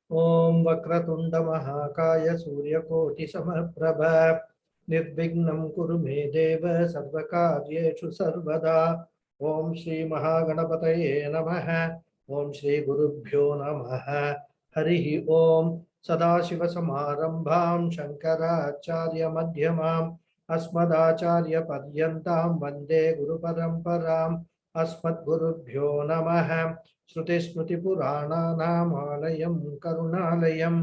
Om Vakratunda Mahakaya Suryakoti Samaprabha Nirvignam Kuru Me Deva Sarvakaryeshu Sarvada Om Shri Mahaganapataye Namaha Om Shri Gurubhyo Namaha Harihi Om Sadashiva Samarambham Shankaracharya Madhyamam Asmadacharya Padyantam Vande Guru Paramparam Asmad Gurubhyo Namaha श्रुतिस्मृतिपुराणानामालयं करुणालयं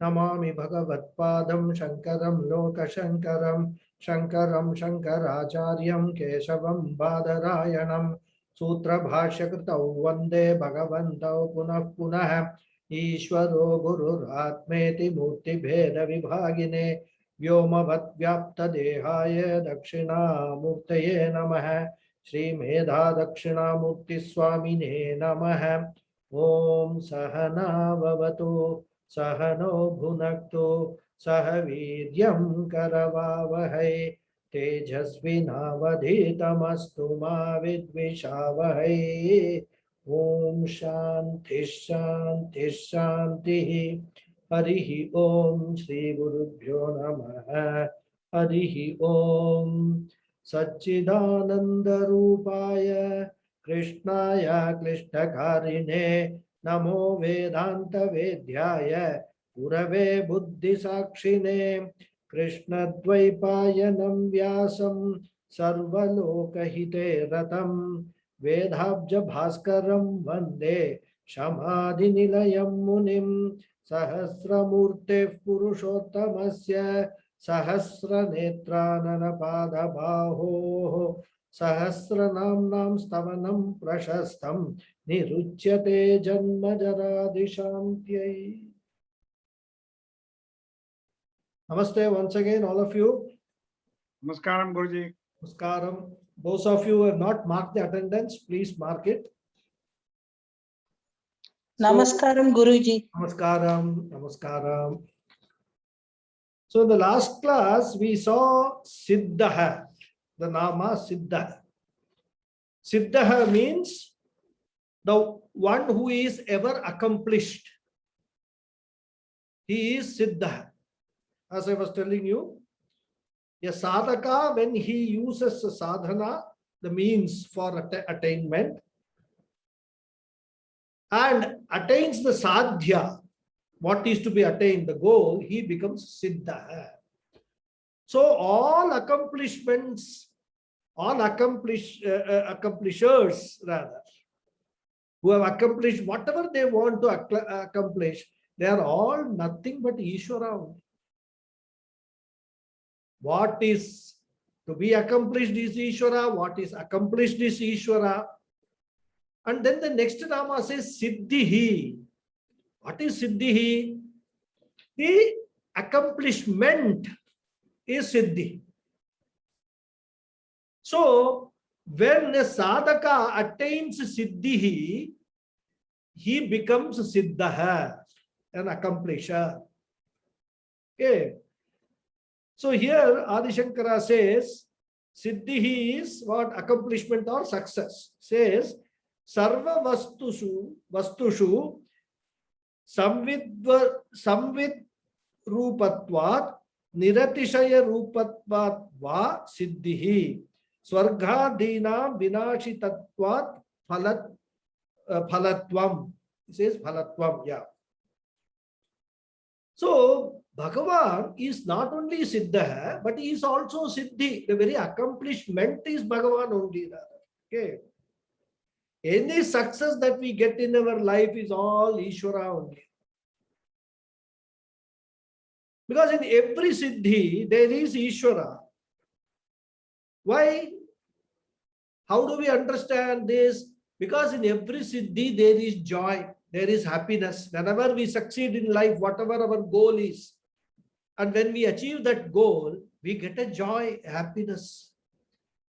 Namami भगवत्पादं शङ्करं लोकशङ्करं शङ्करं शङ्कराचार्यं केशवं बादरायणं सूत्रभाष्यकृतौ वन्दे भगवन्तौ पुनः पुनः ईश्वरो गुरुरात्मेति मूर्तिभेदविभागिने व्योमवद्व्याप्तदेहाय दक्षिणामूर्तये नमः श्रीमेधा दक्षिणामूर्तिस्वामिने नमः ओम सहना भवतु सहनो भुनक्तु सह वीर्यं करवावहै तेजस्विनावधीतमस्तु मा विद्विषावहै ओम शांति शांति शांति हरिः ओम श्री गुरुभ्यो नमः हरिः ओम सच्चिदानन्दरूपाय कृष्णाय क्लिष्टकारिणे नमो वेदान्तवेद्याय गुरवे बुद्धिसाक्षिणे कृष्णद्वैपायनं व्यासं सर्वलोकहिते रतं वेदाब्जभास्करं वन्दे शमाधिनिलयं मुनिं सहस्रमूर्तेः पुरुषोत्तमस्य सहस्रनेत्राननपादबाहोः सहस्रनाम्नां स्तवनं प्रशस्तं निरुच्यते जन्मजरादिशान्त्यै. Namaste once again, all of you. Namaskaram, Guruji. Namaskaram. Those of you who have not marked the attendance, please mark it. Namaskaram, Guruji. Namaskaram. Namaskaram. So in the last class, we saw Siddha, the Nama Siddha. Siddha means the one who is ever accomplished. He is Siddha. As I was telling you, a sadhaka, when he uses sadhana, the means for attainment, and attains the sadhya, what is to be attained, the goal, he becomes Siddha. So all accomplishments, all accomplishers rather, who have accomplished whatever they want to accomplish, they are all nothing but Ishvara. What is to be accomplished is Ishvara, what is accomplished is Ishvara. And then the next Nama says Siddhihi. What is Siddhihi? The accomplishment is Siddhi. So when a sadhaka attains Siddhihi, he becomes Siddha, an accomplisher. Okay. So here Adi Shankara says Siddhihi is what? Accomplishment or success. Says Sarva vastushu samvid rupatvat niratishaya rupatvat va siddhihi swargadhinam vinashitatvat phalatvam. It says phalatvam, yeah. So Bhagavan is not only Siddha, but he is also Siddhi. The very accomplishment is Bhagavan only. Okay. Any success that we get in our life is all Ishvara only. Because in every Siddhi, there is Ishvara. Why? How do we understand this? Because in every Siddhi, there is joy, there is happiness. Whenever we succeed in life, whatever our goal is, and when we achieve that goal, we get a joy, a happiness.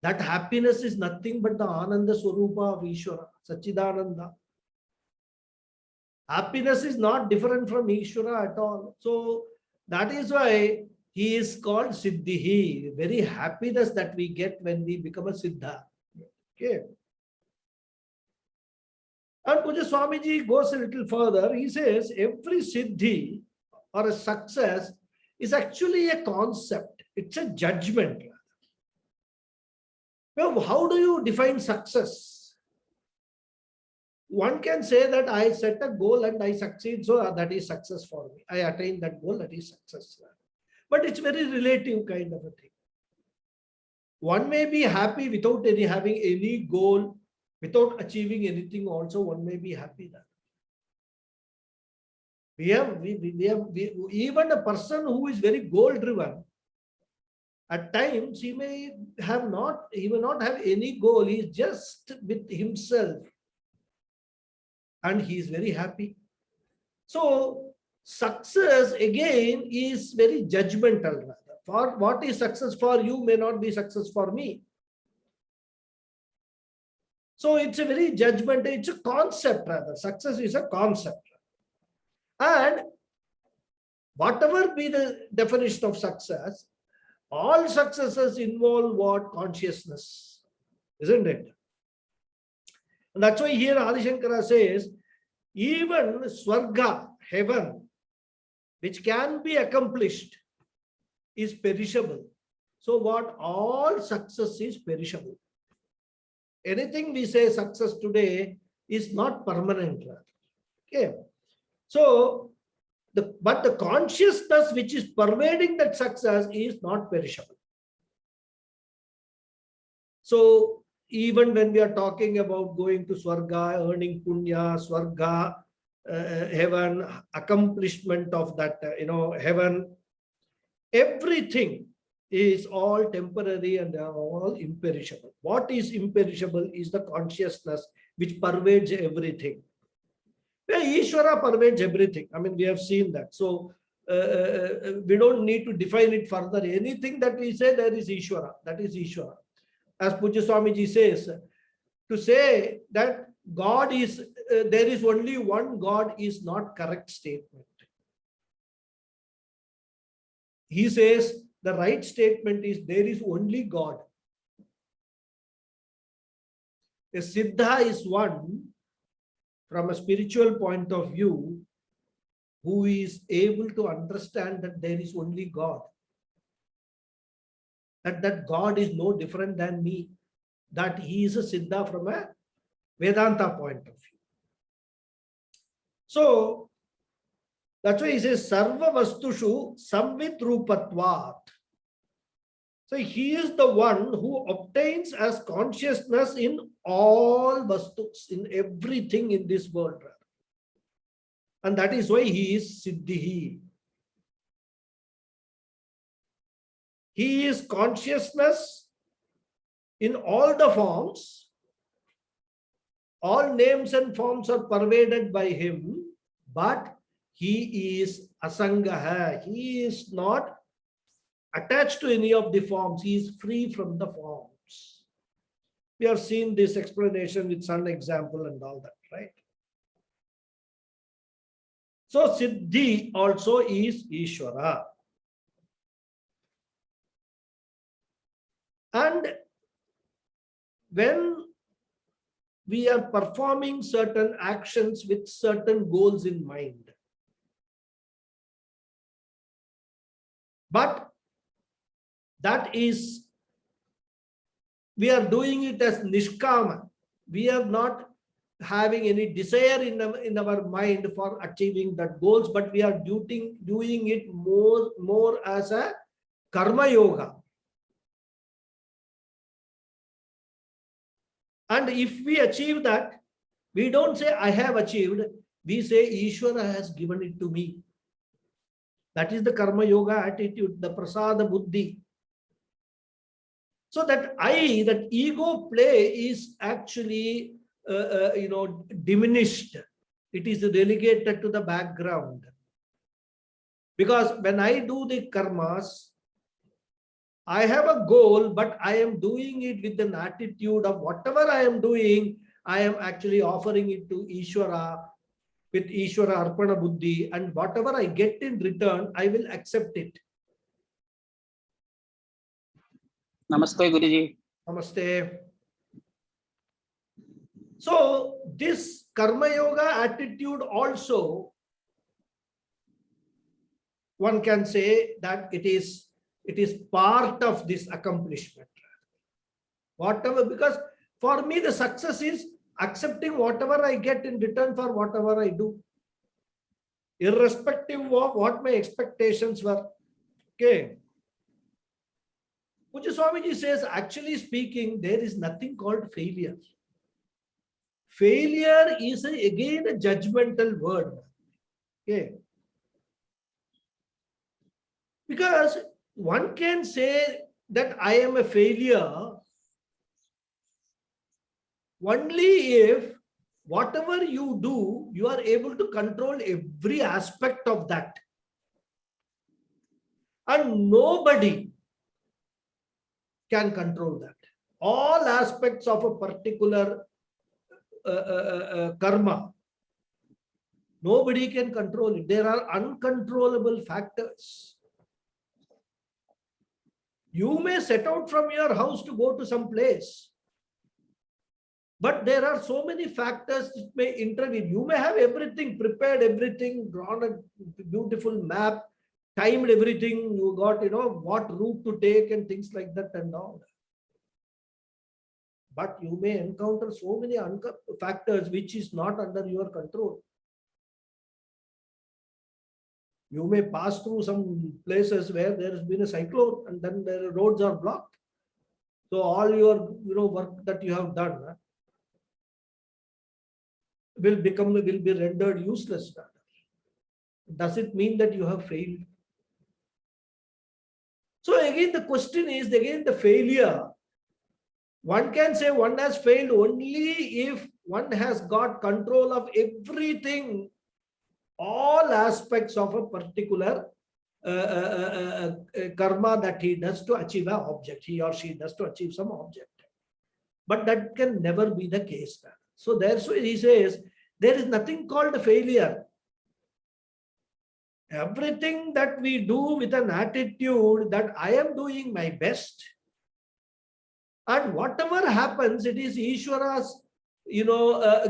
That happiness is nothing but the Ananda Swarupa of Ishvara, Sachidananda. Happiness is not different from Ishvara at all. So that is why he is called Siddhihi, very happiness that we get when we become a Siddha. Okay. And Puja Swamiji goes a little further. He says every siddhi or a success is actually a concept. It's a judgment. Now, how do you define success? One can say that I set a goal and I succeed, so that is success for me. I attain that goal, that is success. But it's very relative kind of a thing. One may be happy without having any goal, without achieving anything also, one may be happy that. Even a person who is very goal driven, at times he may not have any goal, he is just with himself and he is very happy. So success again is very judgmental. For what is success for you may not be success for me. So it's a very judgmental, it's a concept rather. Success is a concept. And whatever be the definition of success, all successes involve what? Consciousness, isn't it? And that's why here Adi Shankara says, even Swarga, heaven, which can be accomplished, is perishable. So what? All success is perishable. Anything we say success today is not permanent. Okay. So, but the consciousness which is pervading that success is not perishable. So, even when we are talking about going to Swarga, earning punya, Swarga, heaven, accomplishment of that, heaven, everything is all temporary and they are all imperishable. What is imperishable is the consciousness which pervades everything. Ishvara pervades everything. I mean, we have seen that. So, we don't need to define it further. Anything that we say, there is Ishvara. That is Ishvara. As Pujya Swamiji says, to say that God is, there is only one God is not correct statement. He says the right statement is there is only God. A Siddha is one from a spiritual point of view who is able to understand that there is only God. That God is no different than me. That he is a Siddha from a Vedanta point of view. So, that's why he says, Sarva Vastushu Samvit Rupatvat. So, he is the one who obtains as consciousness in all Vastus, in everything in this world. And that is why he is Siddhi. He is consciousness in all the forms. All names and forms are pervaded by him, but he is Asangaha. He is not attached to any of the forms. He is free from the forms. We have seen this explanation with some example and all that, right? So Siddhi also is Ishvara. And when we are performing certain actions with certain goals in mind, but that is, we are doing it as Nishkama. We are not having any desire in our mind for achieving that goals, but we are doing it more as a Karma Yoga. And if we achieve that, we don't say, I have achieved. We say, Ishvara has given it to me. That is the Karma Yoga attitude, the Prasada Buddhi. So that ego play is actually, diminished. It is relegated to the background. Because when I do the karmas, I have a goal, but I am doing it with an attitude of whatever I am doing, I am actually offering it to Ishvara with Ishvara Arpana Buddhi, and whatever I get in return, I will accept it. Namaste, Guruji. Namaste. So this karma yoga attitude also, one can say that it is part of this accomplishment. Whatever, because for me the success is accepting whatever I get in return for whatever I do, irrespective of what my expectations were. Okay. Puja Swamiji says, actually speaking, there is nothing called failure. Failure is again a judgmental word. Okay. Because one can say that I am a failure only if whatever you do, you are able to control every aspect of that. And nobody can control that. All aspects of a particular karma, nobody can control it. There are uncontrollable factors. You may set out from your house to go to some place, but there are so many factors that may intervene. You may have everything prepared, everything, drawn a beautiful map, timed everything, you got, what route to take and things like that and all. But you may encounter so many factors which is not under your control. You may pass through some places where there has been a cyclone and then the roads are blocked. So all your work that you have done will be rendered useless. Does it mean that you have failed? So again, the question is, again, the failure. One can say one has failed only if one has got control of everything, all aspects of a particular karma that he does to achieve an object, he or she does to achieve some object. But that can never be the case. So therefore he says, there is nothing called failure. Everything that we do with an attitude that I am doing my best, and whatever happens, it is Ishwara's,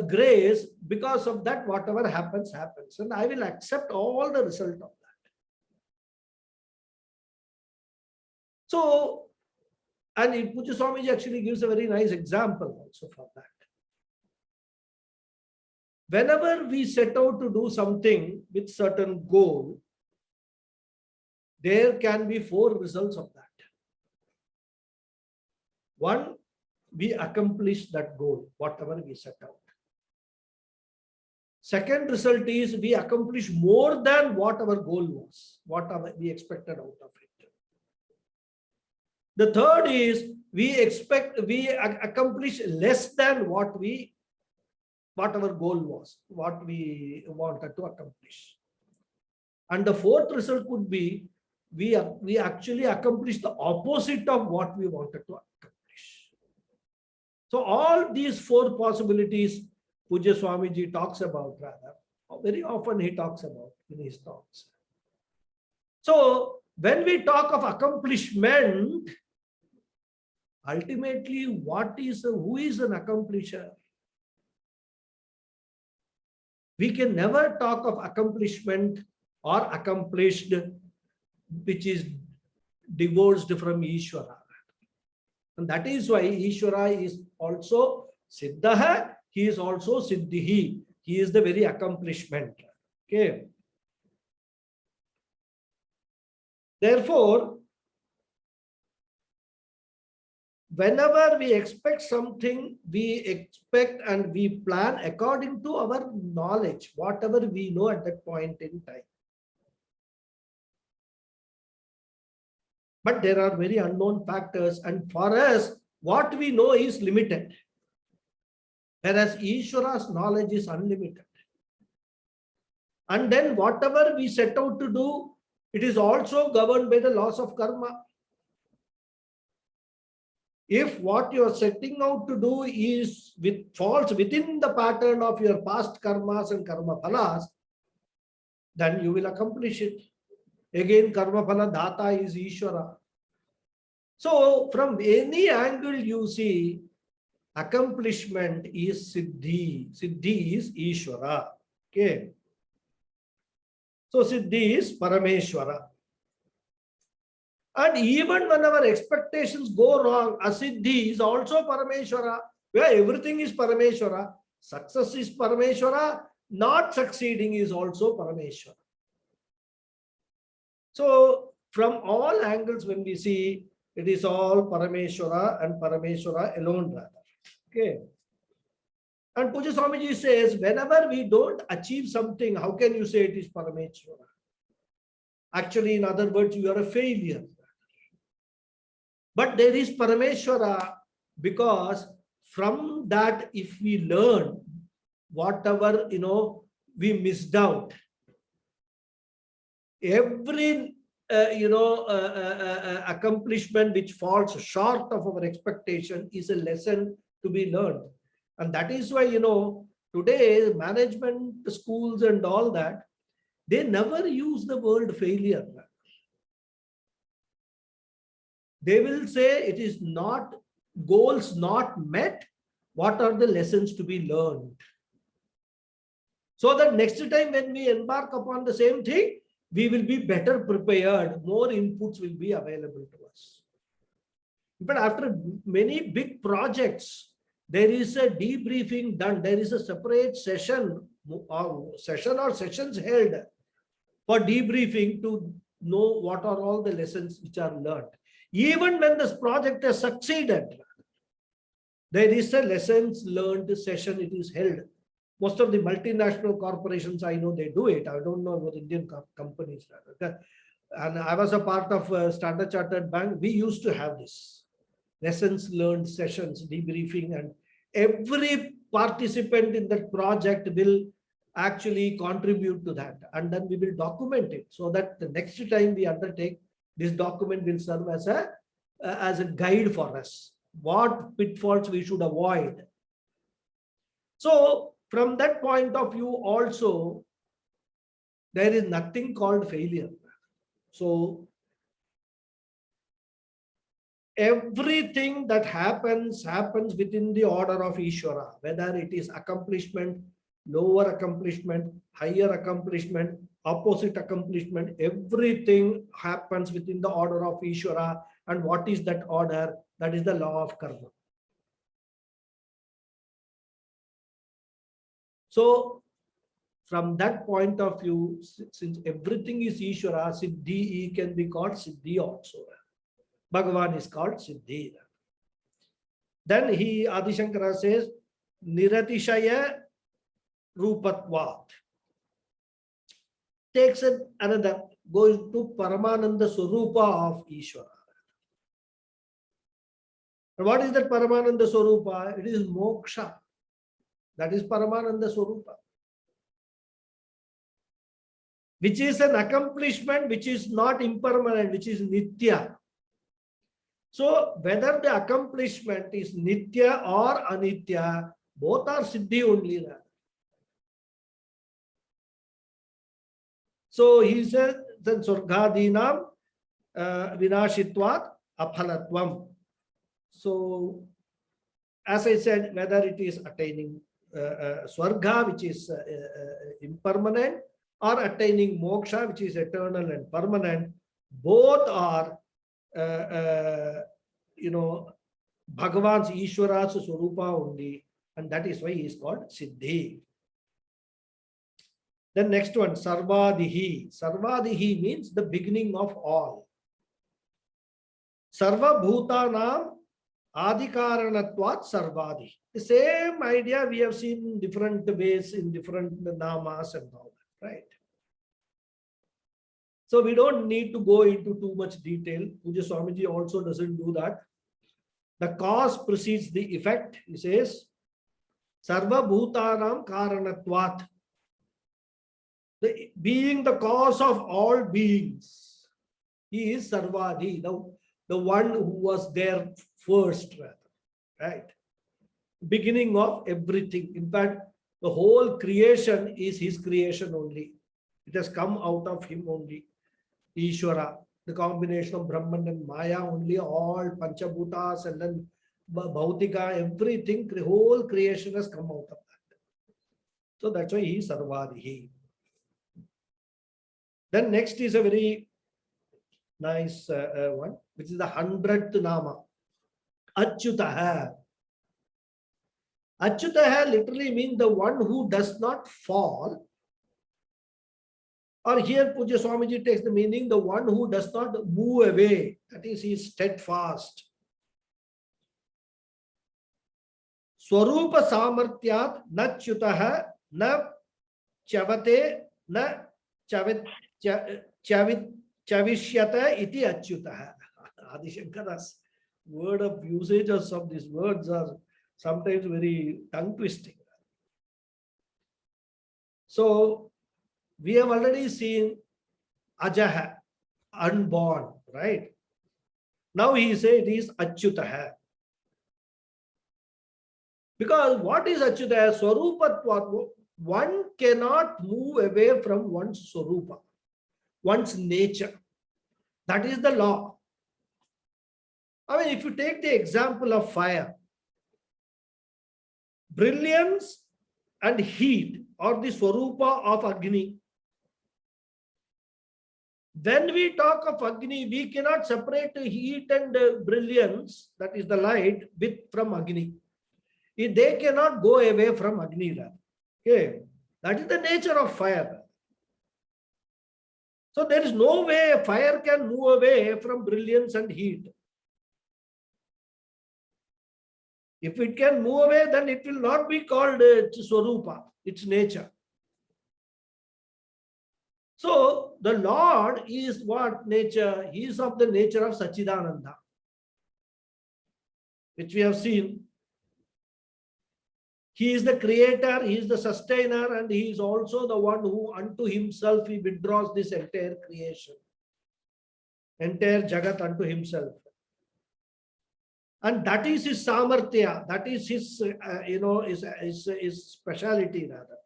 grace. Because of that, whatever happens, happens. And I will accept all the result of that. So, and Puja Swamiji actually gives a very nice example also for that. Whenever we set out to do something with certain goal, there can be 4 results of that. One, we accomplish that goal, whatever we set out. Second result is we accomplish more than what our goal was, whatever we expected out of it. The third is we accomplish less than what our goal was, what we wanted to accomplish. And the fourth result could be we actually accomplish the opposite of what we wanted to accomplish. So all these 4 possibilities Puja Swamiji talks about, rather, very often he talks about in his talks. So when we talk of accomplishment, ultimately who is an accomplisher? We can never talk of accomplishment or accomplished which is divorced from Ishwara. And that is why Ishwara is also Siddha, he is also Siddhihi. He is the very accomplishment. Okay. Therefore, whenever we expect something, we expect and we plan according to our knowledge, whatever we know at that point in time. But there are very unknown factors, and for us, what we know is limited. Whereas Ishwara's knowledge is unlimited. And then whatever we set out to do, it is also governed by the laws of karma. If what you are setting out to do falls within the pattern of your past karmas and karma phalas, then you will accomplish it. Again, karma phala data is Ishwara. So from any angle you see, Accomplishment is Siddhi. Siddhi is Ishvara. Okay. So Siddhi is Parameshwara. And even when our expectations go wrong, Asiddhi is also Parameshwara, where everything is Parameshwara. Success is Parameshwara, not succeeding is also Parameshwara. So from all angles, when we see, it is all Parameshwara and Parameshwara alone rather. Okay. And Puja Swamiji says, whenever we don't achieve something, how can you say it is Parameshwara? Actually, in other words, you are a failure. But there is Parameshwara, because from that, if we learn whatever, we missed out, every, accomplishment which falls short of our expectation is a lesson to be learned. And that is why, today management schools and all that, they never use the word failure. They will say it is not goals not met. What are the lessons to be learned? So that next time when we embark upon the same thing, we will be better prepared. More inputs will be available to us. But after many big projects, there is a debriefing done. There is a separate session or sessions held for debriefing to know what are all the lessons which are learned. Even when this project has succeeded, there is a lessons learned session, it is held. Most of the multinational corporations, I know they do it. I don't know about Indian companies. And I was a part of Standard Chartered Bank. We used to have this lessons learned sessions, debriefing, and every participant in that project will actually contribute to that. And then we will document it so that the next time we undertake, this document will serve as a guide for us. What pitfalls we should avoid. So from that point of view also, there is nothing called failure. So everything that happens within the order of Ishvara, whether it is accomplishment, lower accomplishment, higher accomplishment, opposite accomplishment, everything happens within the order of Ishvara. And what is that order? That is the law of karma. So from that point of view, since everything is Ishvara, Siddhi can be called Siddhi also. Bhagavan is called Siddhi. Then Adi Shankara says, Niratishaya Rupatvat. Takes another, goes to Paramananda Swarupa of Ishvara. And what is that Paramananda Swarupa? It is moksha. That is Paramananda Swarupa. Which is an accomplishment which is not impermanent, which is nitya. So whether the accomplishment is nitya or anitya, both are siddhi only. So he says that Surgadinam Vinashitvat Aphalatvam. So as I said, whether it is attaining Swarga, which is impermanent, or attaining Moksha, which is eternal and permanent, both are Bhagavan's Ishvara's Swarupa only, and that is why he is called Siddhi. Then next one, Sarvadihi. Sarvadihi means the beginning of all. Sarva Bhutanam Adikaranatvat Sarvadihi. The same idea we have seen in different ways, in different namas and all that, right? So we don't need to go into too much detail. Puja Swamiji also doesn't do that. The cause precedes the effect. He says, Sarva Bhutanam Karanatvat. Being the cause of all beings. He is Sarvadi, the one who was there first, rather, right? Beginning of everything. In fact, the whole creation is his creation only. It has come out of him only. Ishvara, the combination of Brahman and Maya only, all Panchabhutas, and then Bhautika, everything, the whole creation has come out of that. So that's why he is Sarvadihi. Then next is a very nice one, which is the 100th Nama. Achyutaha. Achyutaha literally means the one who does not fall. Or here Puja Swamiji takes the meaning, the one who does not move away. That is, he is steadfast. Swarupa Samartyat na Chyutaha na Chavate na Chavishyata iti Achyutaha. Adi Shankara's word of usage of some of these words are sometimes very tongue twisting. So we have already seen Ajaha, unborn, right? Now he said it is Achyutaha. Because what is Achyutaha? Swarupatvat. One cannot move away from one's Swarupa, one's nature. That is the law. I mean, if you take the example of fire, brilliance and heat are the Swarupa of Agni. When we talk of Agni, we cannot separate heat and brilliance, that is the light, from Agni. They cannot go away from Agni. Okay, that is the nature of fire. So there is no way fire can move away from brilliance and heat. If it can move away, then it will not be called Swarupa, its nature. So the Lord is what nature? He is of the nature of Sachidananda, which we have seen. He is the creator, he is the sustainer, and he is also the one who unto himself he withdraws this entire creation, entire Jagat unto himself. And that is his samarthya, that is his, his speciality rather.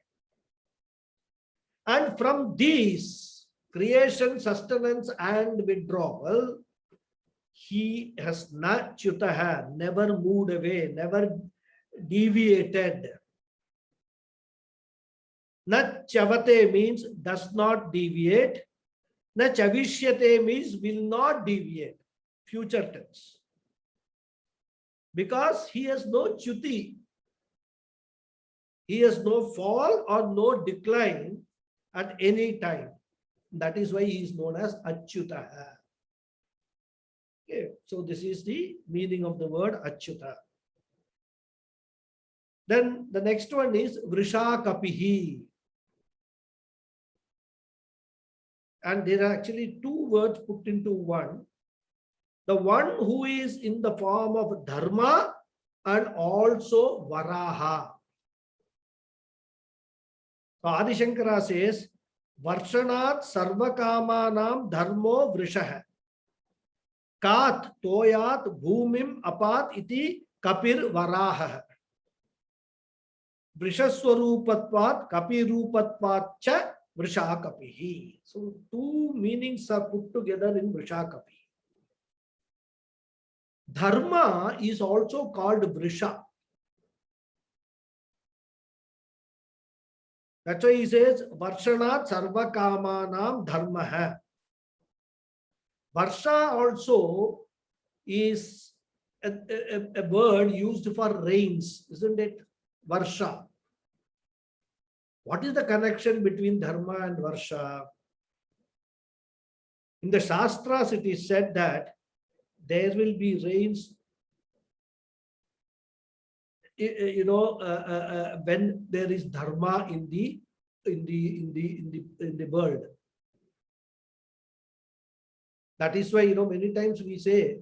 And from these, creation, sustenance, and withdrawal, he has not chutaha, never moved away, never deviated. Na chavate means does not deviate. Na chavishyate means will not deviate. Future tense. Because he has no chuti. He has no fall or no decline at any time. That is why he is known as Achyutaha. Okay, so this is the meaning of the word Achyuta. Then the next one is Vrishakapihi. And there are actually two words put into one. The one who is in the form of Dharma and also Varaha. So Adi Shankara says, Varshanat Sarvakamanam Dharmo Vrishaha. Kat Toyat Bhumim Apat iti Kapir Varaha. Vrishaswarupatvat Kapirupatvat cha Vrishakapihi. So two meanings are put together in Vrishakapihi. Dharma is also called Vrisha. That's why he says, Varshanat Sarvakamanam Dharmaha. Varsha also is a word used for rains, isn't it? Varsha. What is the connection between Dharma and Varsha? In the Shastras, it is said that there will be rains, when there is Dharma in the world. That is why, many times we say,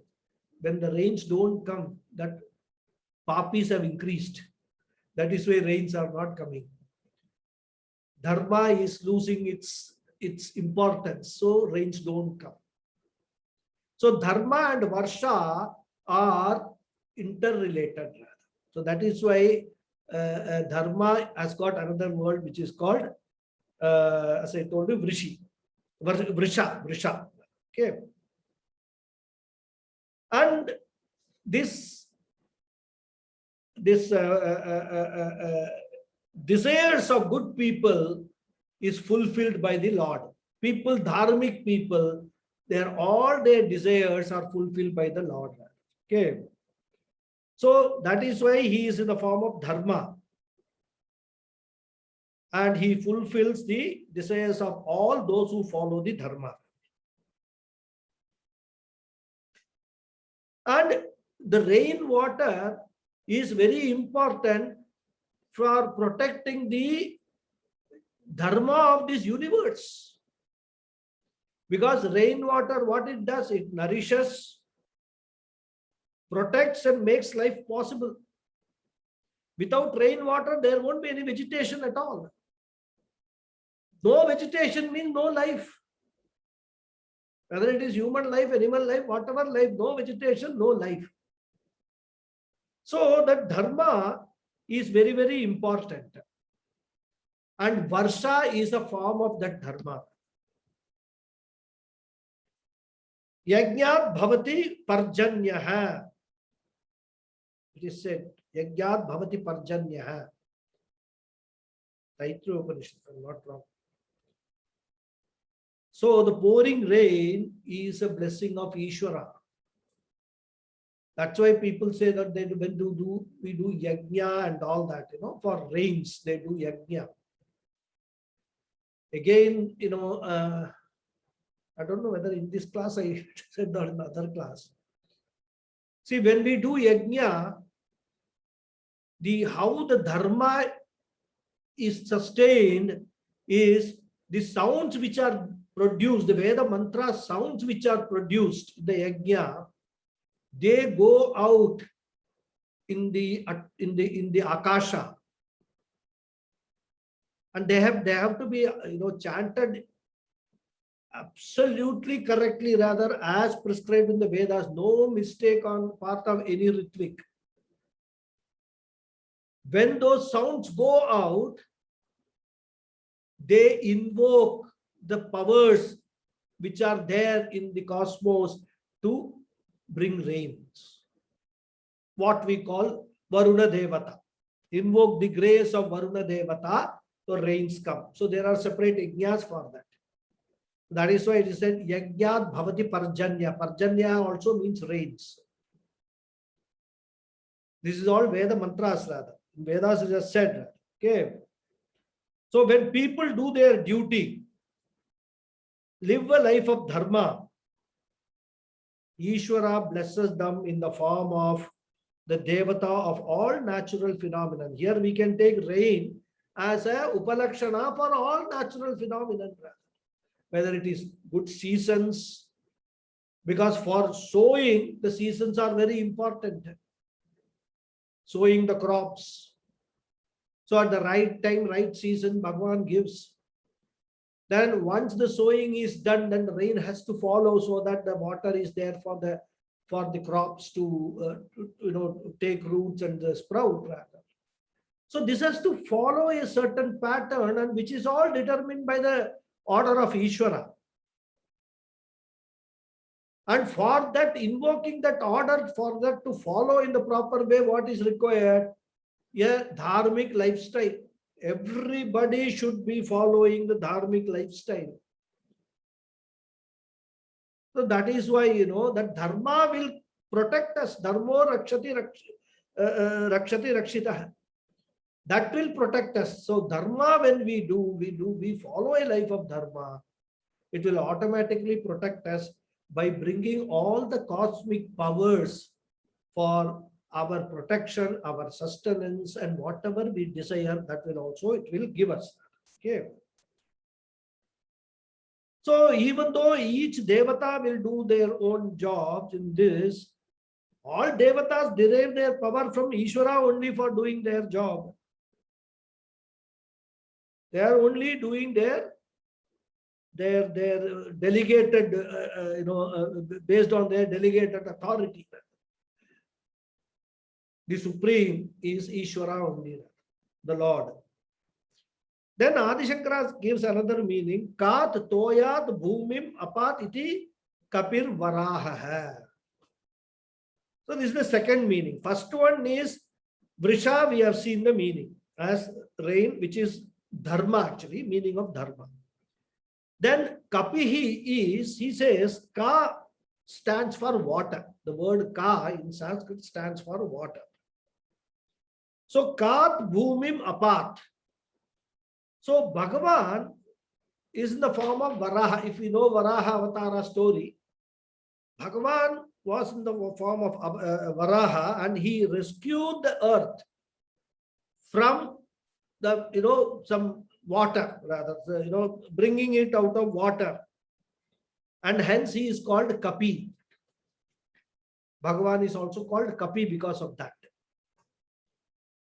when the rains don't come, that papis have increased. That is why rains are not coming. Dharma is losing its importance, so rains don't come. So Dharma and Varsha are interrelated. So that is why Dharma has got another word which is called, as I told you, Vrisha. Okay. And this this desires of good people is fulfilled by the Lord. People, dharmic people, all their desires are fulfilled by the Lord. Okay. So that is why he is in the form of dharma. And he fulfills the desires of all those who follow the dharma. And the rainwater is very important for protecting the dharma of this universe. Because rainwater, what it does, it nourishes, protects, and makes life possible. Without rainwater, there won't be any vegetation at all. No vegetation means no life. Whether it is human life, animal life, whatever life, no vegetation, no life. So that dharma is very, very important. And Varsha is a form of that dharma. Yajnat bhavati parjanyaha. It is said, Yajnat bhavati parjanyaha. Taitra Upanishad, if I'm not wrong. So the pouring rain is a blessing of Ishvara. That's why people say that we do yajna and all that, for rains, they do yajna. Again, I don't know whether in this class I said or in another class. See, when we do yajna, how the dharma is sustained is the sounds which are produced, the Veda mantra sounds which are produced in the yajna, they go out in the akasha, and they have to be chanted absolutely correctly, rather as prescribed in the Vedas, no mistake on part of any ritvik. When those sounds go out, they invoke the powers which are there in the cosmos to bring rains. What we call Varuna Devata. Invoke the grace of Varuna Devata, so rains come. So there are separate yajnas for that. That is why it is said Yajnat Bhavati Parjanya. Parjanya also means rains. This is all Veda mantras rather. In Vedas it is said. Okay. So when people do their duty, live a life of dharma, Ishvara blesses them in the form of the Devata of all natural phenomena. Here we can take rain as a upalakshana for all natural phenomena. Whether it is good seasons, because for sowing, the seasons are very important. Sowing the crops. So at the right time, right season, Bhagavan gives. Then once the sowing is done, then the rain has to follow so that the water is there for the crops to take roots and sprout rather. So this has to follow a certain pattern, and which is all determined by the order of Ishvara. And for that, invoking that order, for that to follow in the proper way, what is required? A dharmic lifestyle. Everybody should be following the dharmic lifestyle. So that is why, that dharma will protect us. Dharmo rakshati rakshitah. That will protect us. So dharma, when we follow a life of dharma, it will automatically protect us by bringing all the cosmic powers for our protection, our sustenance, and whatever we desire, that will also, it will give us. Okay. So even though each devata will do their own jobs in this, all devatas derive their power from Ishvara only for doing their job. They are only doing their delegated, based on their delegated authority. The supreme is Ishvara only, the Lord. Then Adi Shankara gives another meaning. Kat toyat bhumim apat iti kapir varaha. So this is the second meaning. First one is Vrisha, we have seen the meaning as rain, which is dharma actually, meaning of dharma. Then Kapihi is, he says, Ka stands for water. The word Ka in Sanskrit stands for water. So Kat Bhumim Apat. So Bhagavan is in the form of Varaha. If we know Varaha Avatara story, Bhagavan was in the form of Varaha, and he rescued the earth from the, some water, rather, bringing it out of water. And hence he is called Kapi. Bhagavan is also called Kapi because of that.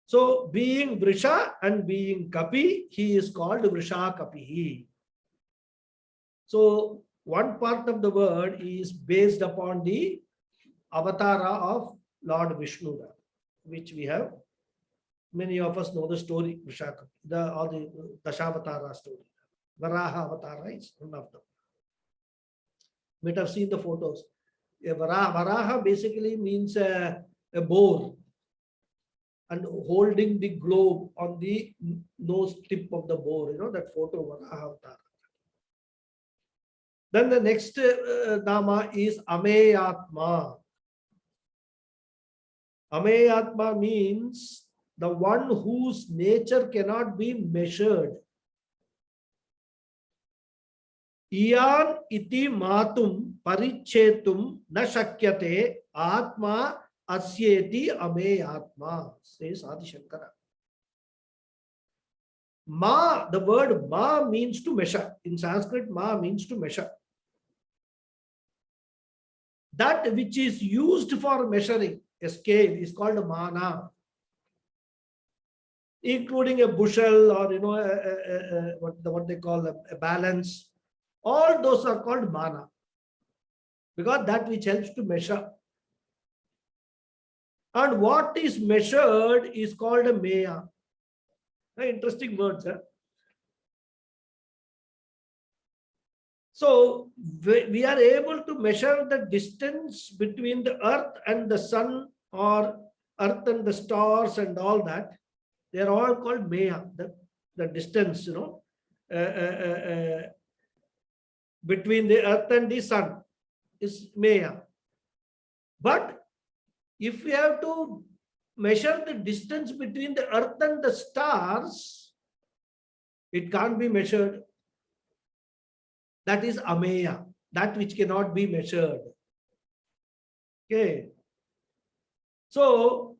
So being Vrisha and being Kapi, he is called Vrisha Kapihi. So one part of the word is based upon the avatara of Lord Vishnu, which we have. Many of us know the story, Vrisha Kapi, or the Dashavatara story. Varaha Avatara is one of them. You might have seen the photos. Varaha basically means a boar, and holding the globe on the nose tip of the boar, that photo, Varaha Avatara. Then the next Nama is Ameyatma. Ameyatma means the one whose nature cannot be measured. Iyan iti matum parichetum na shakyate atma asyeti ameyatma, says Adi Shankara. Ma, the word ma means to measure. In Sanskrit, ma means to measure. That which is used for measuring a scale is called mana, including a bushel or what they call a balance. All those are called mana, because that which helps to measure. And what is measured is called a meya. Interesting words. So we are able to measure the distance between the earth and the sun, or earth and the stars and all that. They are all called meya, the distance, between the earth and the sun is meya. But if we have to measure the distance between the earth and the stars, it can't be measured. That is ameya, that which cannot be measured. Okay. So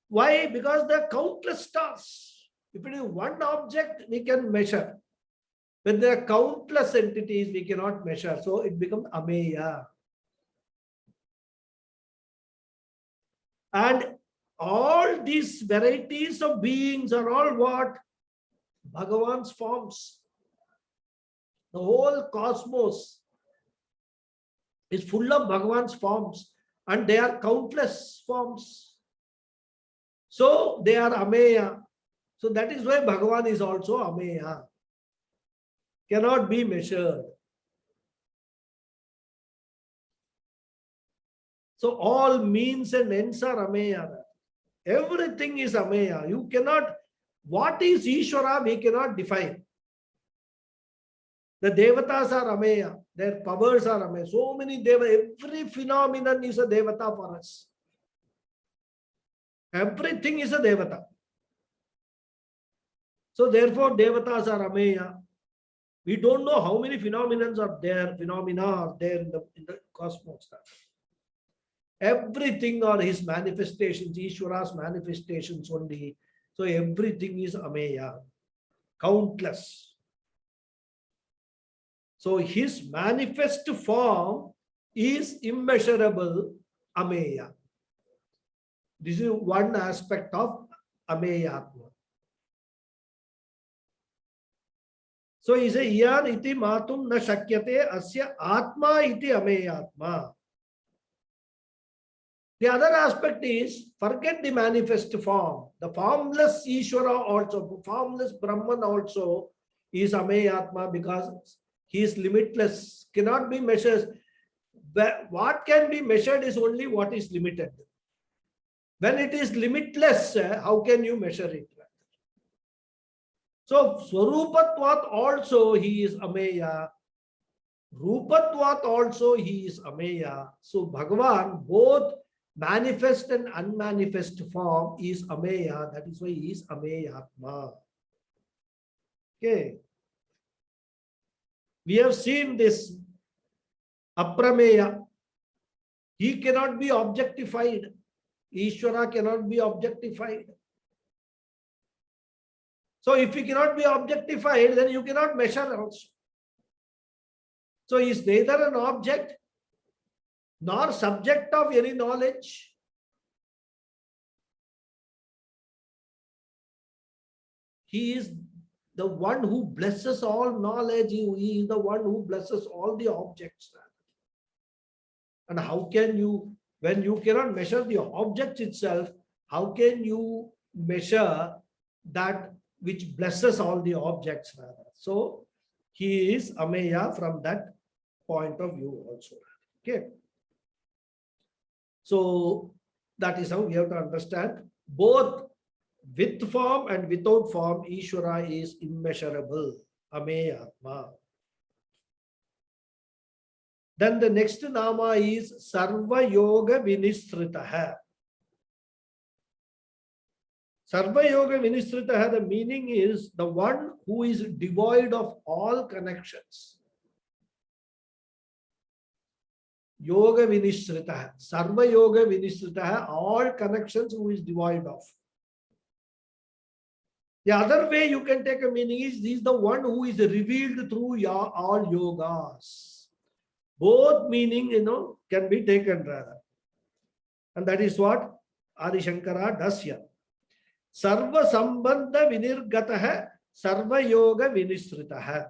why? Because there are countless stars. If it is one object, we can measure. When there are countless entities, we cannot measure. So it becomes ameya. And all these varieties of beings are all what? Bhagavan's forms. The whole cosmos is full of Bhagavan's forms, and they are countless forms. So they are ameya. So that is why Bhagavan is also ameya. Cannot be measured. So all means and ends are ameya. Everything is ameya. You cannot, what is Ishvara, we cannot define. The devatas are ameya. Their powers are ameya. So many devatas, every phenomenon is a devata for us. Everything is a devata. So therefore devatas are ameya. We don't know how many phenomena are there in the cosmos. Everything are his manifestations, Ishvara's manifestations only. So everything is ameya, countless. So his manifest form is immeasurable, ameya. This is one aspect of ameyatma. So he says, Iyan iti matum na shakyate asya atma iti ameyatma. The other aspect is, forget the manifest form. The formless Ishvara also, formless Brahman also is ameyatma, because he is limitless, cannot be measured. What can be measured is only what is limited. When it is limitless, how can you measure it? So Swarupatvat also he is Ameya. Rupatvat also he is Ameya. So Bhagavan, both manifest and unmanifest form is Ameya. That is why he is Ameyatma. Okay. We have seen this Aprameya. He cannot be objectified. Ishvara cannot be objectified. So if he cannot be objectified, then you cannot measure also. So he is neither an object nor subject of any knowledge. He is the one who blesses all knowledge. He is the one who blesses all the objects. And how can you, when you cannot measure the object itself, how can you measure that which blesses all the objects? So he is Ameya from that point of view also. Okay. So that is how we have to understand. Both with form and without form, Ishvara is immeasurable. Ameyatma. Then the next nama is Sarva Yoga Vinisritaha. Sarva Yoga Vinisritaha, the meaning is the one who is devoid of all connections. Yoga Vinisritaha. Sarva Yoga Vinisritaha, all connections who is devoid of. The other way you can take a meaning is, he is the one who is revealed through all yogas. Both meaning, can be taken rather. And that is what Adi Shankara does here. Sarva Sambandha Vinirgataha, Sarva Yoga Vinisritaha.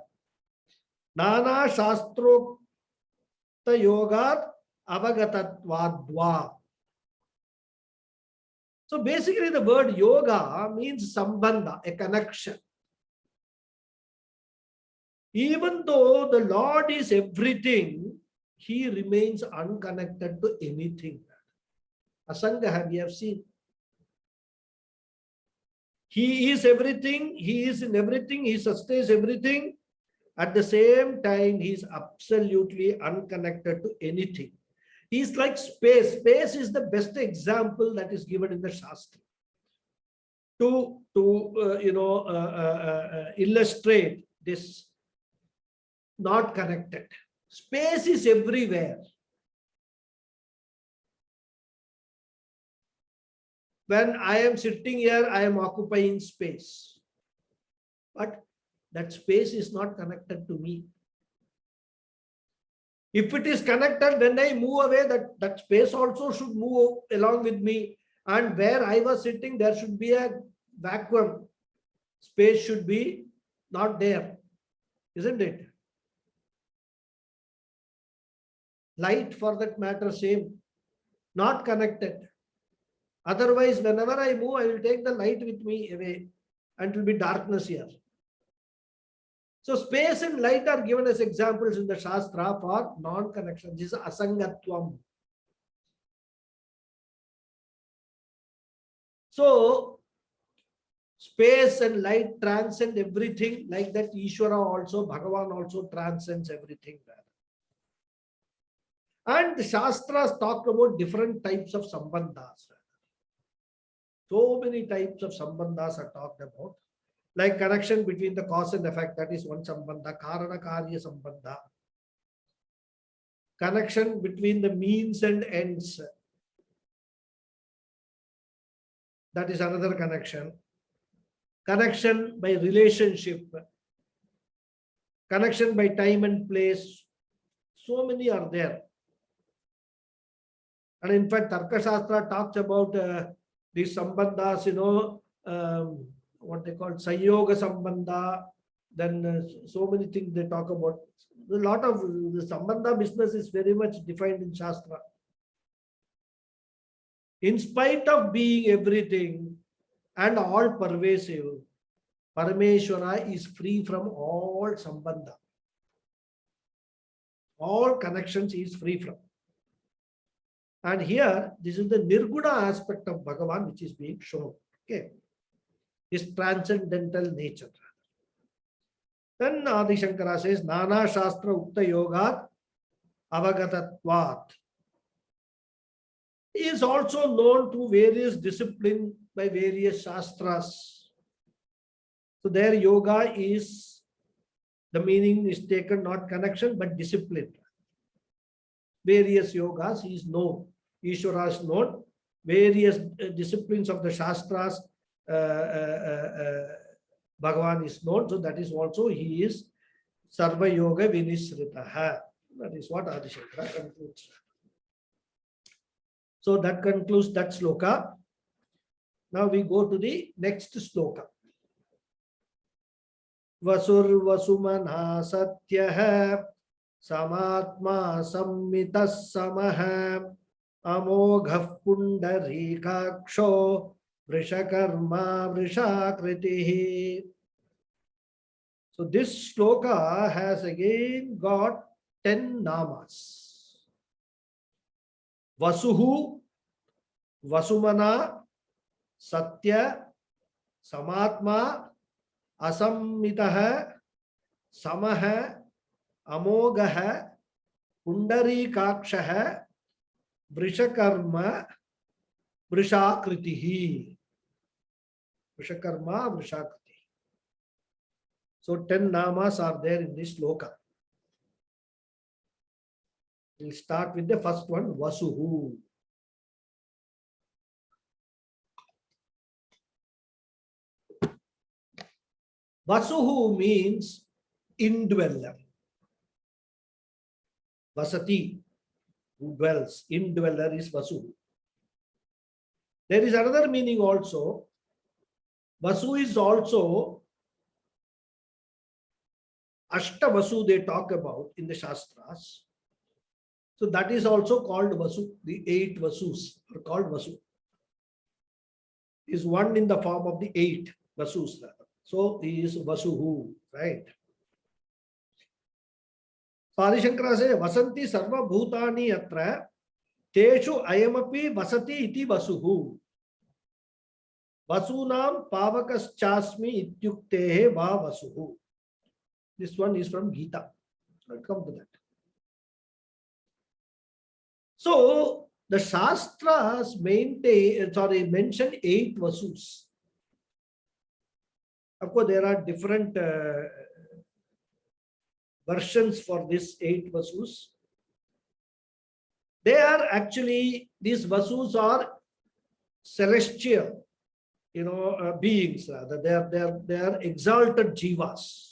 Nana Shastrokta Yogat Avagatatvadva. So basically the word yoga means sambandha, a connection. Even though the Lord is everything, he remains unconnected to anything. Asangaha, we have seen. He is everything, he is in everything, he sustains everything. At the same time, he is absolutely unconnected to anything. He is like space. Space is the best example that is given in the Shastra to illustrate this not connected. Space is everywhere. When I am sitting here, I am occupying space. But that space is not connected to me. If it is connected, when I move away, that space also should move along with me. And where I was sitting, there should be a vacuum. Space should be not there. Isn't it? Light, for that matter, same. Not connected. Otherwise, whenever I move, I will take the light with me away. And it will be darkness here. So space and light are given as examples in the Shastra for non-connection. This is asangatvam. So space and light transcend everything, like that Ishvara also, Bhagavan also transcends everything. And the Shastras talk about different types of sambandhas. So many types of sambandhas are talked about. Like connection between the cause and effect, that is one sambandha, karana karya sambandha. Connection between the means and ends, that is another connection. Connection by relationship, connection by time and place. So many are there. And in fact, Tarka Shastra talks about these sambandhas, what they call Sayoga Sambandha, then so many things they talk about. A lot of the Sambandha business is very much defined in Shastra. In spite of being everything and all pervasive, Parameshwara is free from all Sambandha. All connections he is free from. And here, this is the Nirguna aspect of Bhagavan which is being shown. Okay. His transcendental nature. Then Adi Shankara says, Nana Shastra Ukta Yogat Avagatatvat. He is also known to various disciplines by various Shastras. So their yoga is, the meaning is taken not connection but discipline. Various yogas he is known. Ishvara is known. Various disciplines of the Shastras, Bhagavan is known. So that is also he is Sarva Yoga Vinisritaha. That is what Adi Shankara concludes. So that concludes that sloka. Now we go to the next sloka. Vasur Vasumana Satyah Samatma Sammitas Samah Amoghah Pundarikaksho Vrishakarma Vrishakritihi. So this sloka has again got 10 namas. Vasuhu, Vasumana, Satya, Samatma, Asammitah, Samah, Amogah, Pundarikakshah, Vrishakarma, Vrishakritihi. Vrishakarma, Vrishakritihi. So 10 namas are there in this sloka. We'll start with the first one, Vasuhu. Vasuhu means indweller. Vasati, who dwells. Indweller is Vasuhu. There is another meaning also. Vasu is also Ashtavasu they talk about in the Shastras. So that is also called Vasu. The 8 Vasus are called Vasu. Is one in the form of the 8 Vasus. So he is Vasuhu, right? Adi Shankara says, Vasanti sarva bhutani atra teshu ayamapi vasati iti Vasuhu. Vasunam pavakas chasmi ityuktehe va Vasuhu. This one is from Gita. I'll come to that. So the Shastras mention 8 Vasus. Of course, there are different versions for this 8 Vasus. They are actually, these Vasus are celestial, beings rather. They are exalted jivas.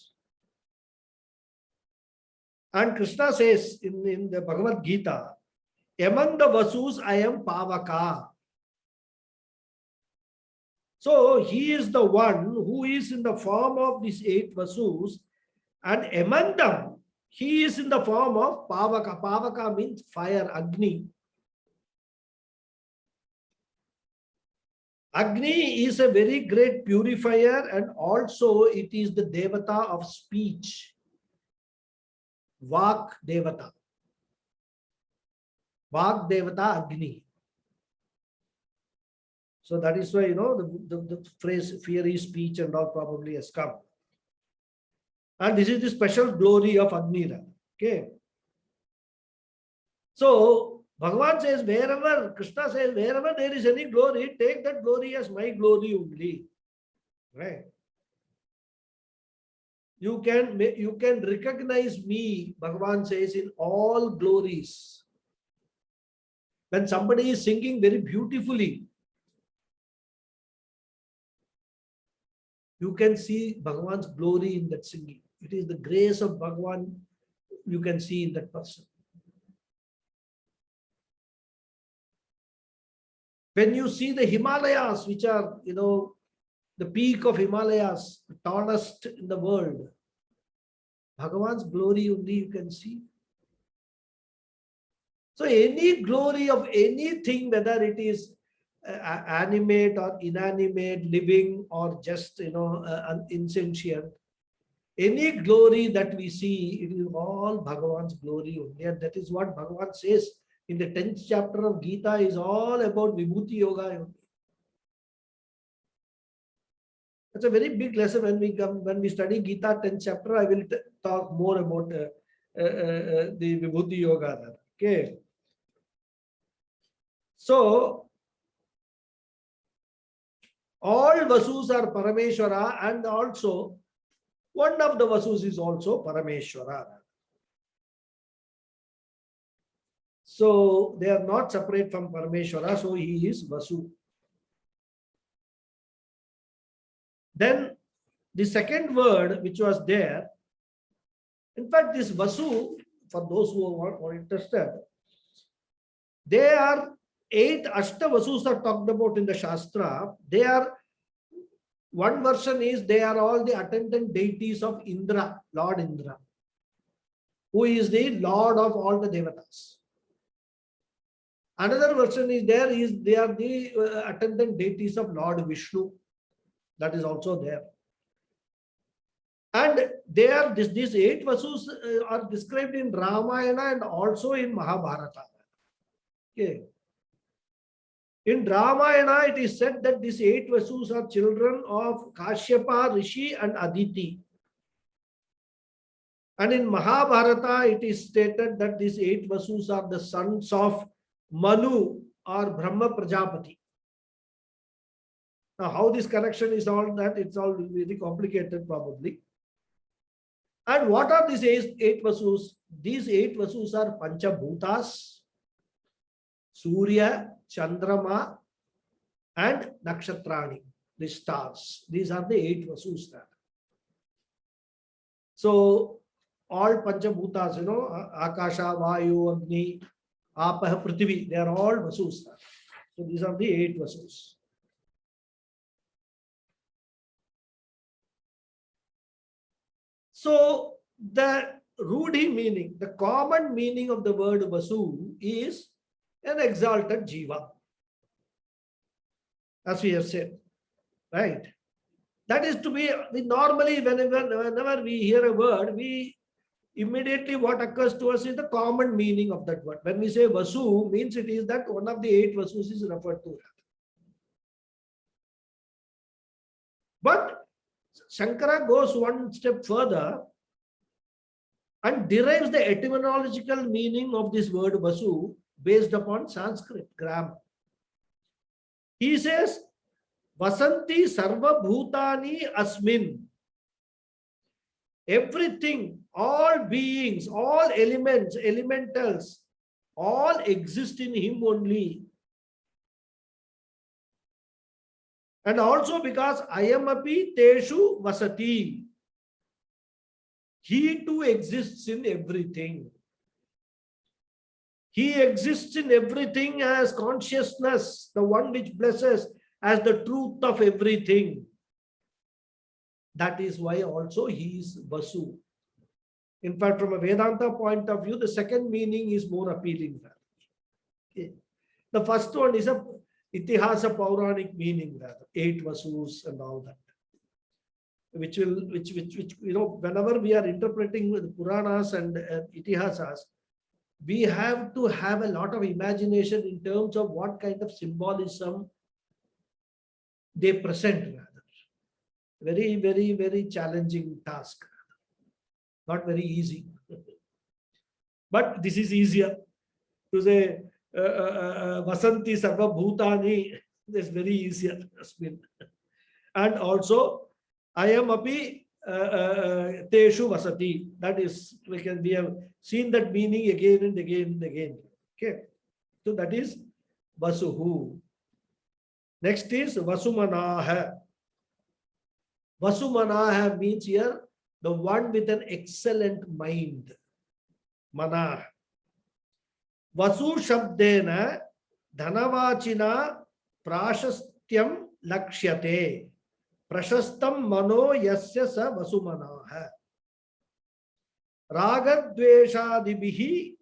And Krishna says in the Bhagavad Gita, among the Vasus, I am Pavaka. So he is the one who is in the form of these 8 Vasus, and among them, he is in the form of Pavaka. Pavaka means fire, Agni. Agni is a very great purifier, and also it is the Devata of speech. Vak Devata. Vak Devata Agni. So that is why, the phrase fiery speech and all probably has come. And this is the special glory of Agni. Okay. So Bhagavan says, Krishna says, wherever there is any glory, take that glory as my glory only. Right. You can recognize me, Bhagavan says, in all glories. When somebody is singing very beautifully, you can see Bhagavan's glory in that singing. It is the grace of Bhagavan you can see in that person. When you see the Himalayas, which are, the peak of Himalayas, the tallest in the world, Bhagavan's glory only you can see. So any glory of anything, whether it is animate or inanimate, living or just, insentient, any glory that we see, it is all Bhagavan's glory only. And that is what Bhagavan says in the 10th chapter of Gita is all about Vibhuti Yoga. It's a very big lesson when we study Gita 10th chapter. I will talk more about the Vibhuti Yoga. Okay. So all Vasus are Parameshwara, and also one of the Vasus is also Parameshwara. So they are not separate from Parameshwara, so he is Vasu. Then the second word which was there, in fact, this Vasu, for those who are interested, there are 8 Ashtavasus are talked about in the Shastra. They are, one version is they are all the attendant deities of Indra, Lord Indra, who is the Lord of all the Devatas. Another version is there is they are the attendant deities of Lord Vishnu. That is also there. And they are these 8 Vasus are described in Ramayana and also in Mahabharata. Okay. In Ramayana, it is said that these 8 Vasus are children of Kashyapa, Rishi, and Aditi. And in Mahabharata, it is stated that these 8 Vasus are the sons of Manu or Brahma Prajapati. Now, how this connection is all that, it's all very complicated probably. And what are these 8 Vasus? These 8 Vasus are Panchabhutas, Surya, Chandrama, and Nakshatrani, the stars. These are the 8 Vasus there. So, all Panchabhutas, Akasha, Vayu, Agni, Apah, Prithvi, they are all Vasus there. So, these are the 8 Vasus. So, the Rudhi meaning, the common meaning of the word Vasu is an exalted Jiva. As we have said, right? That is to be, normally whenever we hear a word, we immediately what occurs to us is the common meaning of that word. When we say Vasu, means it is that one of the 8 Vasus is referred to. But Shankara goes one step further and derives the etymological meaning of this word Vasu based upon Sanskrit grammar. He says, Vasanti sarva bhutani asmin. Everything, all beings, all elements, elementals, all exist in him only. And also because ayamapi teshu vasati. He too exists in everything. He exists in everything as consciousness, the one which blesses, as the truth of everything. That is why also he is Vasu. In fact, from a Vedanta point of view, the second meaning is more appealing. Okay. The first one is a Itihasa Pauranic meaning, 8 Vasus and all that. Which whenever we are interpreting the Puranas and Itihasas, we have to have a lot of imagination in terms of what kind of symbolism they present. Very, very, very challenging task. Not very easy. But this is easier to say Vasanti Sarva Bhutani. That's very easier. And also I am api teshu vasati. That is, we have seen that meaning again and again and again. Okay. So that is Vasuhu. Next is Vasumanaha. Vasumanaha means here the one with an excellent mind. Manah. Vasu Shabdena Dhanavachina Prashastyam Lakshyate. Prashastam mano yasya sa vasumanaha. Ragadveshadibihi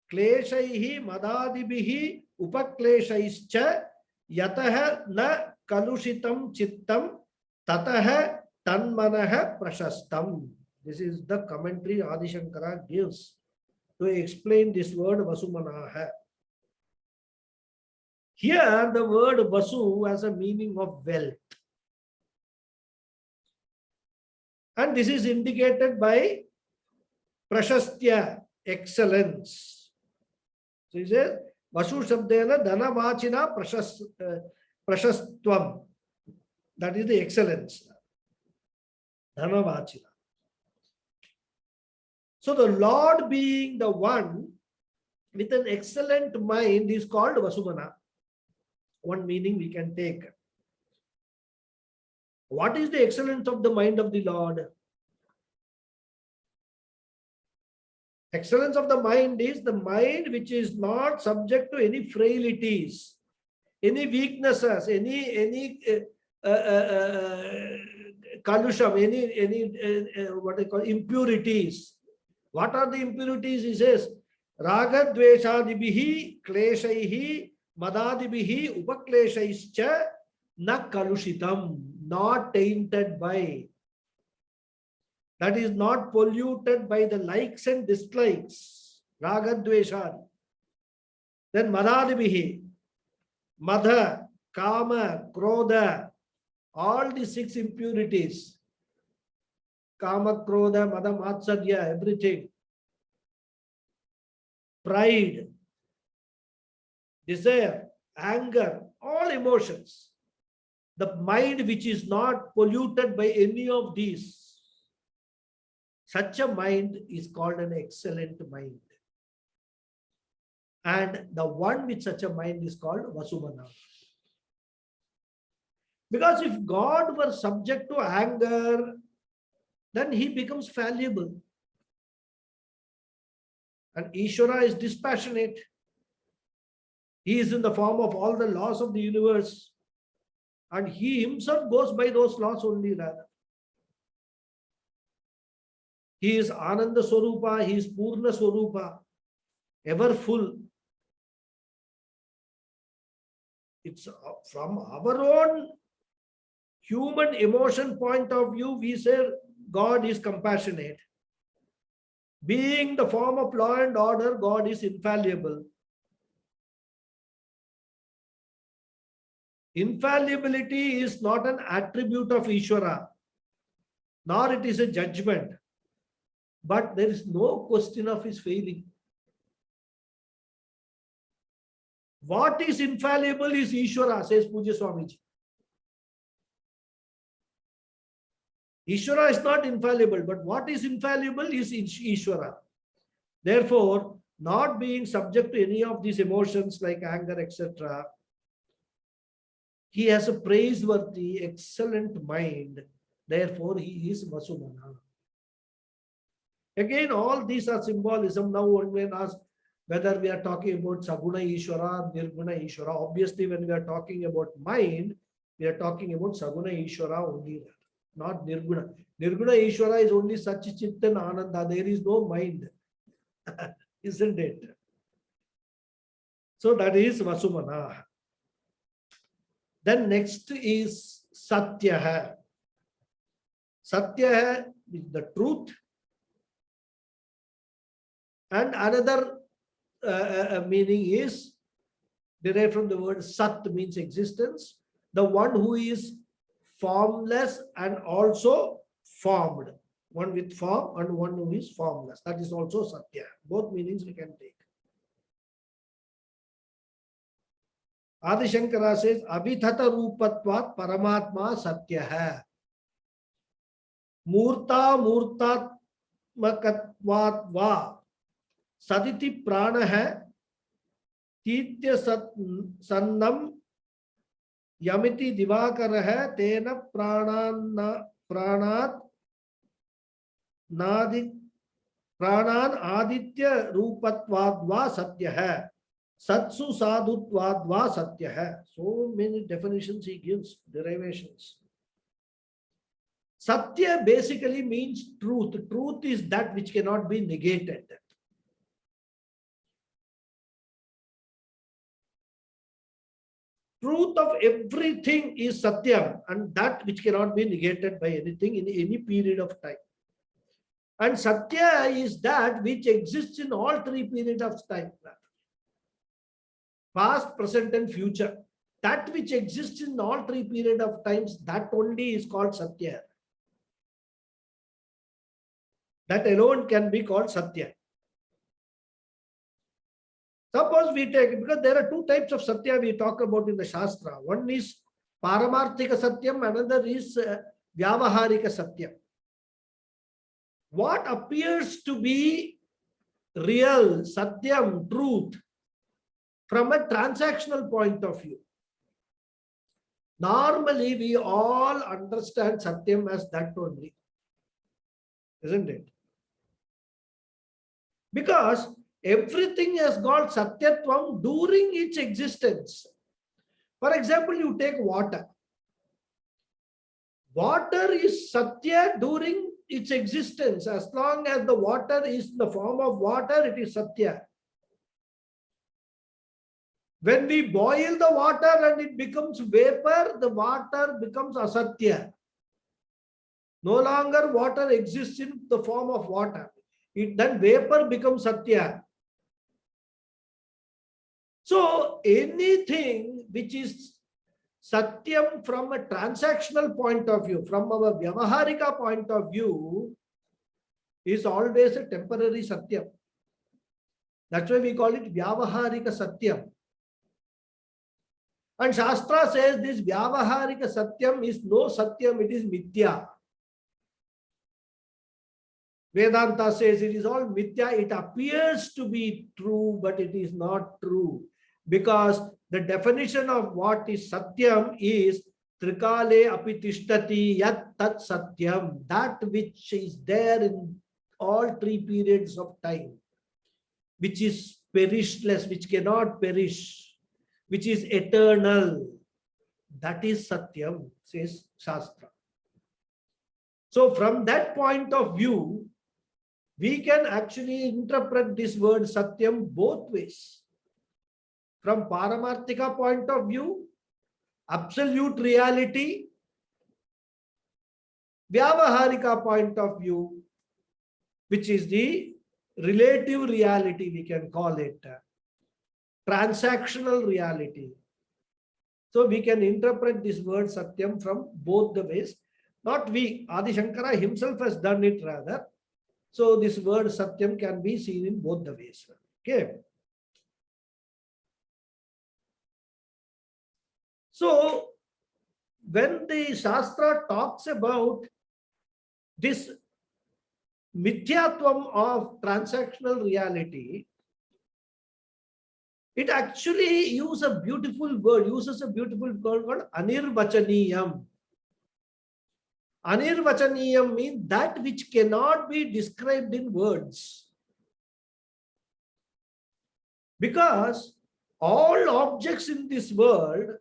kleshaihi madadibihi upakleshaischa yataha na kalushitam chittam tataha tanmanaha prashastam. This is the commentary Adi Shankara gives to explain this word vasumanaha. Here, the word Vasu has a meaning of wealth. And this is indicated by Prashastya, excellence. So he says, Vasu Shabdena Dhanavachina Prashastvam. That is the excellence. Dhanavachina. So the Lord being the one with an excellent mind is called Vasumana. One meaning we can take. What is the excellence of the mind of the Lord? Excellence of the mind is the mind which is not subject to any frailties, any weaknesses, any kalusham, any what I call impurities. What are the impurities? He says, Raga dveshadibihi kleshaihi madadibihi upakleshaischa na kalushitam, not tainted by. That is not polluted by the likes and dislikes. Raga dveshad. Then madadibihi, madha, kama, krodha, all the 6 impurities. Kama, krodha, madha, matsarya, everything. Pride, desire, anger, all emotions. The mind which is not polluted by any of these. Such a mind is called an excellent mind. And the one with such a mind is called Vasumana. Because if God were subject to anger, then he becomes fallible. And Ishvara is dispassionate. He is in the form of all the laws of the universe. And he himself goes by those laws only rather. He is Ananda Swarupa, he is Purna Swarupa, ever full. It's from our own human emotion point of view, we say God is compassionate. Being the form of law and order, God is infallible. Infallibility is not an attribute of Ishvara, nor it is a judgment. But there is no question of his failing. What is infallible is Ishvara, says Pujya Swamiji. Ishvara is not infallible, but what is infallible is Ishvara. Therefore, not being subject to any of these emotions like anger, etc., he has a praiseworthy, excellent mind. Therefore, he is Vasumana. Again, all these are symbolism. Now, one may ask whether we are talking about Saguna Ishvara, Nirguna Ishvara. Obviously, when we are talking about mind, we are talking about Saguna Ishvara only, not Nirguna. Nirguna Ishvara is only Satchichitta Ananda. There is no mind, isn't it? So that is Vasumana. Then next is Satya. Satya is the truth. And another meaning is derived from the word Sat, means existence. The one who is formless and also formed. One with form and one who is formless. That is also Satya. Both meanings we can take. Adi Shankara says, Abhithata Rupatvat Paramatma Satya. Murta Murtatmakatvat Va. Saditi Prana hai. Titya Sannam Yamiti Divakara hai. Tena Pranat Nadik Pranan Aditya Rupatvad Satya hai. Satsu Sadhutvad Satya hai. So many definitions he gives, derivations. Satya basically means truth. Truth is that which cannot be negated. Truth of everything is Satyam, and that which cannot be negated by anything in any period of time. And Satya is that which exists in all 3 periods of time. past, present, and future. That which exists in all three period of times, that only is called Satya. That alone can be called Satya. Suppose we take, because there are two types of Satya we talk about in the Shastra. One is Paramarthika Satyam, another is Vyavaharika Satyam. What appears to be real, Satyam, truth, from a transactional point of view. Normally, we all understand Satyam as that only. Isn't it? Because everything has got Satyatvam during its existence. For example, you take water. Water is Satya during its existence. As long as the water is in the form of water, it is Satya. When we boil the water and it becomes vapor, the water becomes Asatya. No longer water exists in the form of water. Then vapor becomes Satya. So anything which is Satyam from a transactional point of view, from our Vyavaharika point of view, is always a temporary Satyam. That's why we call it Vyavaharika Satyam. And Shastra says this Vyavaharika Satyam is no Satyam, it is Mithya. Vedanta says it is all Mithya. It appears to be true, but it is not true. Because the definition of what is Satyam is Trikale apitishtati yat tat Satyam. That which is there in all three periods of time. Which is perishless, which cannot perish. Which is eternal. That is Satyam, says Shastra. So from that point of view, we can actually interpret this word Satyam both ways. From Paramarthika point of view, absolute reality. Vyavaharika point of view, which is the relative reality, we can call it. Transactional reality. So we can interpret this word Satyam from both the ways. Not we, Adi Shankara himself has done it rather. So this word Satyam can be seen in both the ways. Okay. So when the Shastra talks about this Mithyatvam of transactional reality, it actually uses a beautiful word called Anirvachaniyam. Anirvachaniyam means that which cannot be described in words. Because all objects in this world,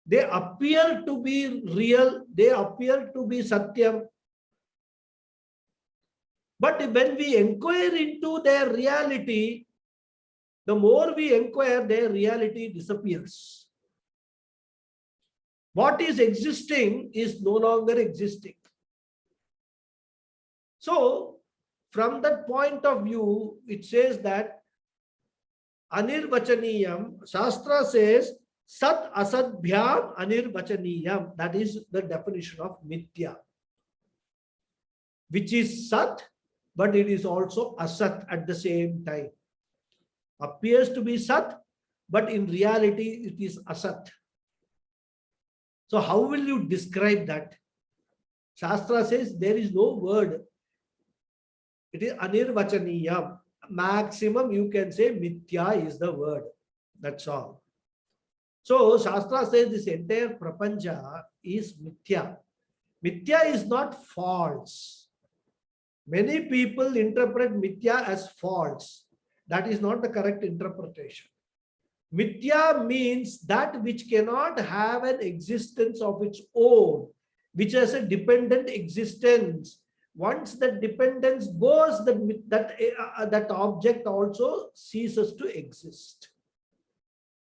they appear to be real, they appear to be Satyam. But when we inquire into their reality, the more we inquire, their reality disappears. What is existing is no longer existing. So, from that point of view, it says that Anirvachaniyam, Shastra says, Sat Asadbhyam Anirvachaniyam. That is the definition of Mithya. Which is Sat, but it is also Asat at the same time. Appears to be Sat, but in reality it is Asat. So how will you describe that? Shastra says there is no word. It is Anirvachaniyam. Maximum you can say Mithya is the word. That's all. So Shastra says this entire Prapancha is Mithya. Mithya is not false. Many people interpret Mithya as false. That is not the correct interpretation. Mithya means that which cannot have an existence of its own, which has a dependent existence. Once that dependence goes, that object also ceases to exist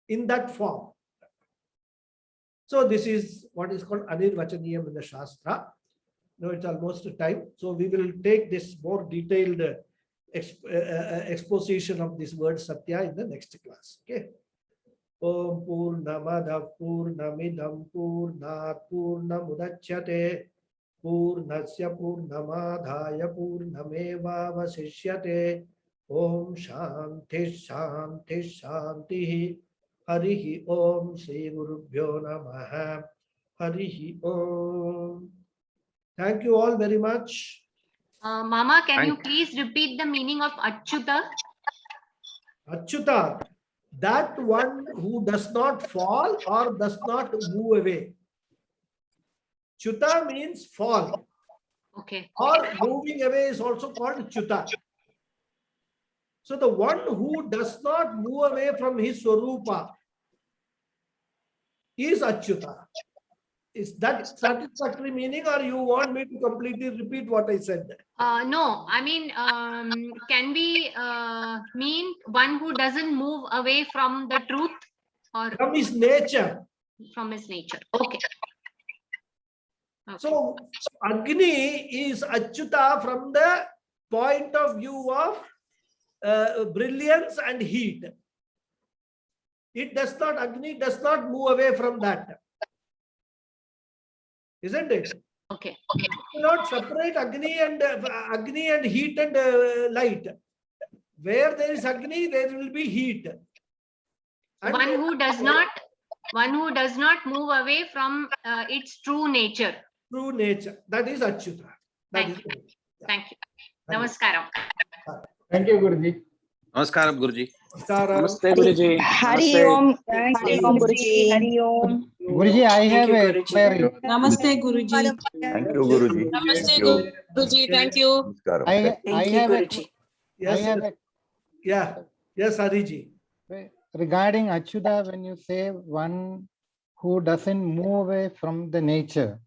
in that form. So this is what is called Anirvachaniyam in the Shastra. Now it's almost time. So we will take this more detailed exposition of this word Satya in the next class. Okay. Om Purnamadav Purnamidam Purnat Purnamudachyate Purnasya Purnamadhaya Purnamevavasishyate. Om Shanti Shanti Shanti. Harihi Om Sri Gurubhyo Namaha. Harihi Om. Thank you all very much. Mama, can you please repeat the meaning of Achyuta? Achyuta, that one who does not fall or does not move away. Chuta means fall. Okay. Or moving away is also called Chuta. So the one who does not move away from his Swarupa is Achyuta. Is that satisfactory meaning, or you want me to completely repeat what I said? No, I mean, can we mean one who doesn't move away from the truth or From his nature. from his nature? Okay. So Agni is Achyuta from the point of view of brilliance and heat. It does not, Agni does not move away from that. Isn't it? Okay. You cannot separate Agni and heat and light. Where there is Agni, there will be heat. And One who does not move away from its true nature. True nature. That is Achyuta. Thank you. Thank you. Namaskaram. Thank you, Guruji. Namaskaram, Guruji. Namaste, Guruji. Hari Om. Hari Om, Guruji. Hari Om. Guruji, I have a query. Namaste, Guruji. Thank you, Guruji. Namaste, Thank you. Guruji. Thank you. Namaskaram. I have a, Yes, yeah. Yes, Hariji. regarding Achyuta, when you say one who doesn't move away from the nature,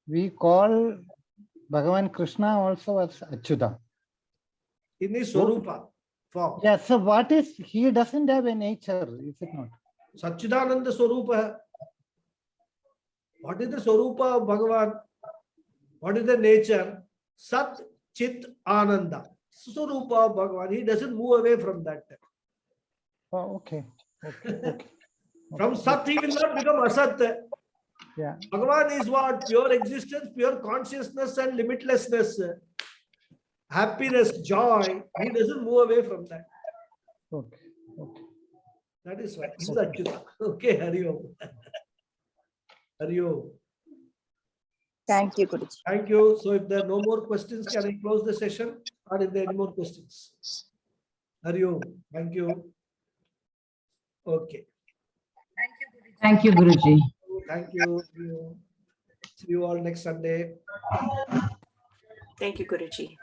we call Bhagavan Krishna also as Achyuta. In his Swarupa form. Yeah, so what is, he doesn't have a nature, is it not? Satchidananda Swarupa. What is the Swarupa of Bhagavan? What is the nature? Sat Chit Ananda. Swarupa of Bhagavan. He doesn't move away from that. Oh, okay. Okay. From Sat, he will not become Asat. Yeah. Bhagavan is what? Pure existence, pure consciousness and limitlessness. Happiness, joy. He doesn't move away from that. Okay. Okay. That is why. He's Achyuta. Okay, Hari Om. Hari Om. Thank you, Guruji. Thank you. So if there are no more questions, can I close the session? Or if there are any more questions? Hari Om. Thank you. Okay. Thank you, Guruji. Thank you. See you all next Sunday. Thank you, Guruji.